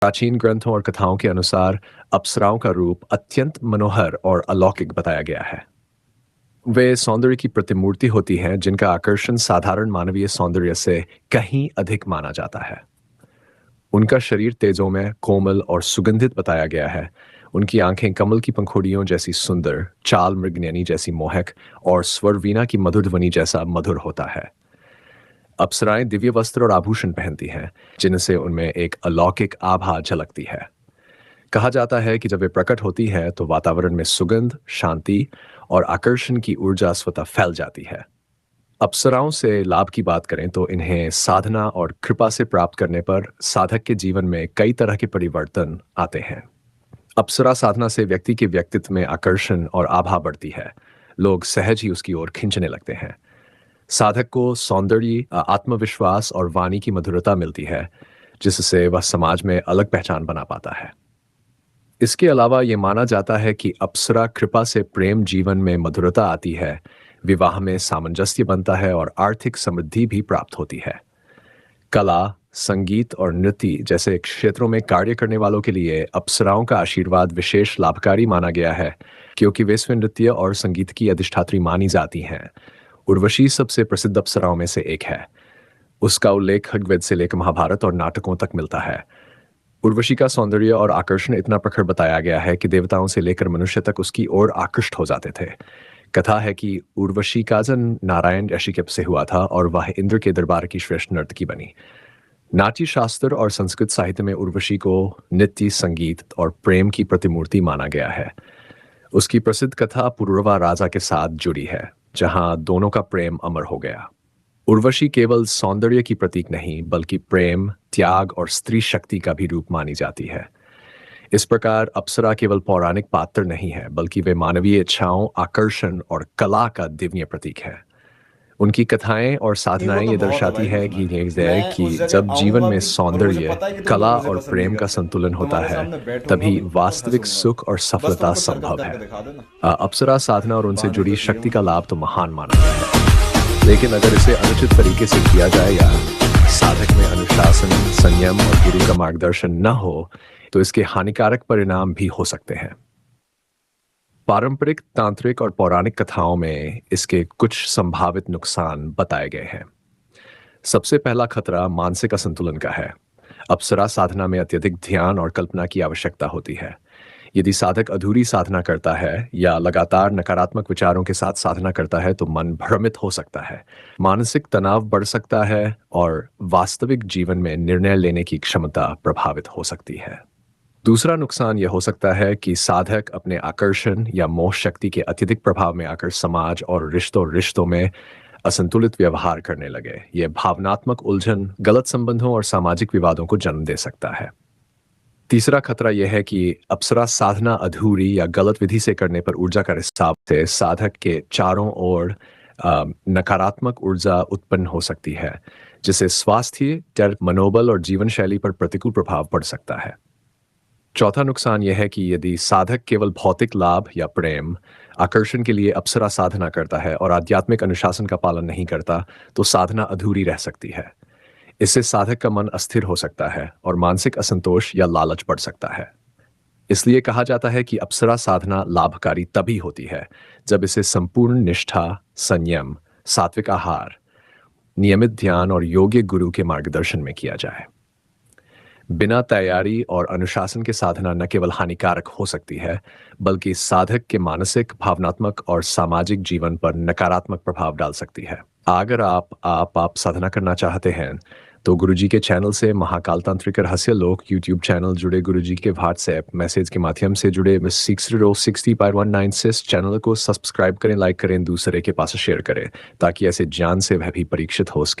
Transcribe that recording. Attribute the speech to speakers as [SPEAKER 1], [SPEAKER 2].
[SPEAKER 1] प्राचीन ग्रंथों और कथाओं के अनुसार अप्सराओं का रूप अत्यंत मनोहर और अलौकिक बताया गया है। वे सौंदर्य की प्रतिमूर्ति होती हैं जिनका आकर्षण साधारण मानवीय सौंदर्य से कहीं अधिक माना जाता है। उनका शरीर तेजोमय, कोमल और सुगंधित बताया गया है। उनकी आंखें कमल की पंखुड़ियों जैसी सुंदर, चाल मृगनयनी जैसी मोहक और स्वर वीणा की मधुर ध्वनि जैसा मधुर होता है। अप्सराएं दिव्य वस्त्र और आभूषण पहनती हैं, जिनसे उनमें एक अलौकिक आभा झलकती है। कहा जाता है कि जब वे प्रकट होती हैं तो वातावरण में सुगंध, शांति और आकर्षण की ऊर्जा स्वतः फैल जाती है। अप्सराओं से लाभ की बात करें तो इन्हें साधना और कृपा से प्राप्त करने पर साधक के जीवन में कई तरह के परिवर्तन आते हैं। अप्सरा साधना से व्यक्ति के व्यक्तित्व में आकर्षण और आभा बढ़ती है। लोग सहज ही उसकी ओर खींचने लगते हैं। साधक को सौंदर्य, आत्मविश्वास और वाणी की मधुरता मिलती है, जिससे वह समाज में अलग पहचान बना पाता है। इसके अलावा ये माना जाता है कि अप्सरा कृपा से प्रेम जीवन में मधुरता आती है, विवाह में सामंजस्य बनता है और आर्थिक समृद्धि भी प्राप्त होती है। कला, संगीत और नृत्य जैसे क्षेत्रों में कार्य करने वालों के लिए अप्सराओं का आशीर्वाद विशेष लाभकारी माना गया है, क्योंकि वे स्वयं नृत्य और संगीत की अधिष्ठात्री मानी जाती हैं। उर्वशी सबसे प्रसिद्ध अप्सराओं में से एक है। उसका उल्लेख ऋग्वेद से लेकर महाभारत और नाटकों तक मिलता है। उर्वशी का सौंदर्य और आकर्षण इतना प्रखर बताया गया है कि देवताओं से लेकर मनुष्य तक उसकी ओर आकृष्ट हो जाते थे। कथा है कि उर्वशी का जन्म नारायण ऋषिकेप से हुआ था और वह इंद्र के दरबार की श्रेष्ठ नर्तकी बनी। नाट्य शास्त्र और संस्कृत साहित्य में उर्वशी को नृत्य, संगीत और प्रेम की प्रतिमूर्ति माना गया है। उसकी प्रसिद्ध कथा पुरुरवा राजा के साथ जुड़ी है, जहां दोनों का प्रेम अमर हो गया। उर्वशी केवल सौंदर्य की प्रतीक नहीं, बल्कि प्रेम, त्याग और स्त्री शक्ति का भी रूप मानी जाती है। इस प्रकार अप्सरा केवल पौराणिक पात्र नहीं है, बल्कि वे मानवीय इच्छाओं, आकर्षण और कला का दिव्य प्रतीक है। उनकी कथाएं और
[SPEAKER 2] नहीं, वो
[SPEAKER 1] साधनाएं
[SPEAKER 2] तो
[SPEAKER 1] ये
[SPEAKER 2] बहुत है
[SPEAKER 1] दर्शाती
[SPEAKER 2] भाई।
[SPEAKER 1] है कि
[SPEAKER 2] मैं उस
[SPEAKER 1] जब
[SPEAKER 2] जगह
[SPEAKER 1] जीवन
[SPEAKER 2] आऊंगा
[SPEAKER 1] में
[SPEAKER 2] भी और मुझे
[SPEAKER 1] सौंदर्य,
[SPEAKER 2] पता है कि तुम
[SPEAKER 1] कला
[SPEAKER 2] मुझे
[SPEAKER 1] और
[SPEAKER 2] पसंद नहीं
[SPEAKER 1] प्रेम का
[SPEAKER 2] करते।
[SPEAKER 1] संतुलन होता
[SPEAKER 2] तुम्हारे
[SPEAKER 1] है,
[SPEAKER 2] सामने बैठूंगा
[SPEAKER 1] तभी
[SPEAKER 2] भी और
[SPEAKER 1] वास्तविक
[SPEAKER 2] हंसूंगा।
[SPEAKER 1] सुख और
[SPEAKER 2] बस तुम
[SPEAKER 1] सफलता
[SPEAKER 2] कुछ हरकत
[SPEAKER 1] संभव है।
[SPEAKER 2] करके दिखा देना।
[SPEAKER 1] अप्सरा साधना और उनसे
[SPEAKER 2] बहाने
[SPEAKER 1] जुड़ी
[SPEAKER 2] तो चाहिए
[SPEAKER 1] शक्ति का
[SPEAKER 2] मुझे।
[SPEAKER 1] लाभ तो महान माना गया है, लेकिन अगर इसे अनुचित तरीके से किया जाए या साधक में अनुशासन, संयम और गुरु का मार्गदर्शन न हो, तो इसके हानिकारक परिणाम भी हो सकते हैं। पारंपरिक, तांत्रिक और पौराणिक कथाओं में इसके कुछ संभावित नुकसान बताए गए हैं। सबसे पहला खतरा मानसिक असंतुलन का है। अप्सरा साधना में अत्यधिक ध्यान और कल्पना की आवश्यकता होती है। यदि साधक अधूरी साधना करता है या लगातार नकारात्मक विचारों के साथ साधना करता है तो मन भ्रमित हो सकता है, मानसिक तनाव बढ़ सकता है और वास्तविक जीवन में निर्णय लेने की क्षमता प्रभावित हो सकती है। दूसरा नुकसान यह हो सकता है कि साधक अपने आकर्षण या मोह शक्ति के अत्यधिक प्रभाव में आकर समाज और रिश्तों रिश्तों में असंतुलित व्यवहार करने लगे। यह भावनात्मक उलझन, गलत संबंधों और सामाजिक विवादों को जन्म दे सकता है। तीसरा खतरा यह है कि अप्सरा साधना अधूरी या गलत विधि से करने पर ऊर्जा का रिसाव से साधक के चारों ओर नकारात्मक ऊर्जा उत्पन्न हो सकती है, जिससे स्वास्थ्य, मनोबल और जीवन शैली पर प्रतिकूल प्रभाव पड़ सकता है। चौथा नुकसान यह है कि यदि साधक केवल भौतिक लाभ या प्रेम, आकर्षण के लिए अप्सरा साधना करता है और आध्यात्मिक अनुशासन का पालन नहीं करता, तो साधना अधूरी रह सकती है। इससे साधक का मन अस्थिर हो सकता है और मानसिक असंतोष या लालच बढ़ सकता है। इसलिए कहा जाता है कि अप्सरा साधना लाभकारी तभी होती है जब इसे संपूर्ण निष्ठा, संयम, सात्विक आहार, नियमित ध्यान और योग्य गुरु के मार्गदर्शन में किया जाए। बिना तैयारी और अनुशासन के साधना न केवल हानिकारक हो सकती है, बल्कि साधक के मानसिक, भावनात्मक और सामाजिक जीवन पर नकारात्मक प्रभाव डाल सकती है। अगर आप साधना करना चाहते हैं तो गुरुजी के चैनल से महाकाल तांत्रिक रहस्य लोक यूट्यूब चैनल जुड़े, गुरुजी के व्हाट्सएप मैसेज के माध्यम से जुड़े 6060/196 चैनल को सब्सक्राइब करें, लाइक करें, दूसरे के पास शेयर करें, ताकि ऐसे ज्ञान से वह भी परीक्षित हो सके।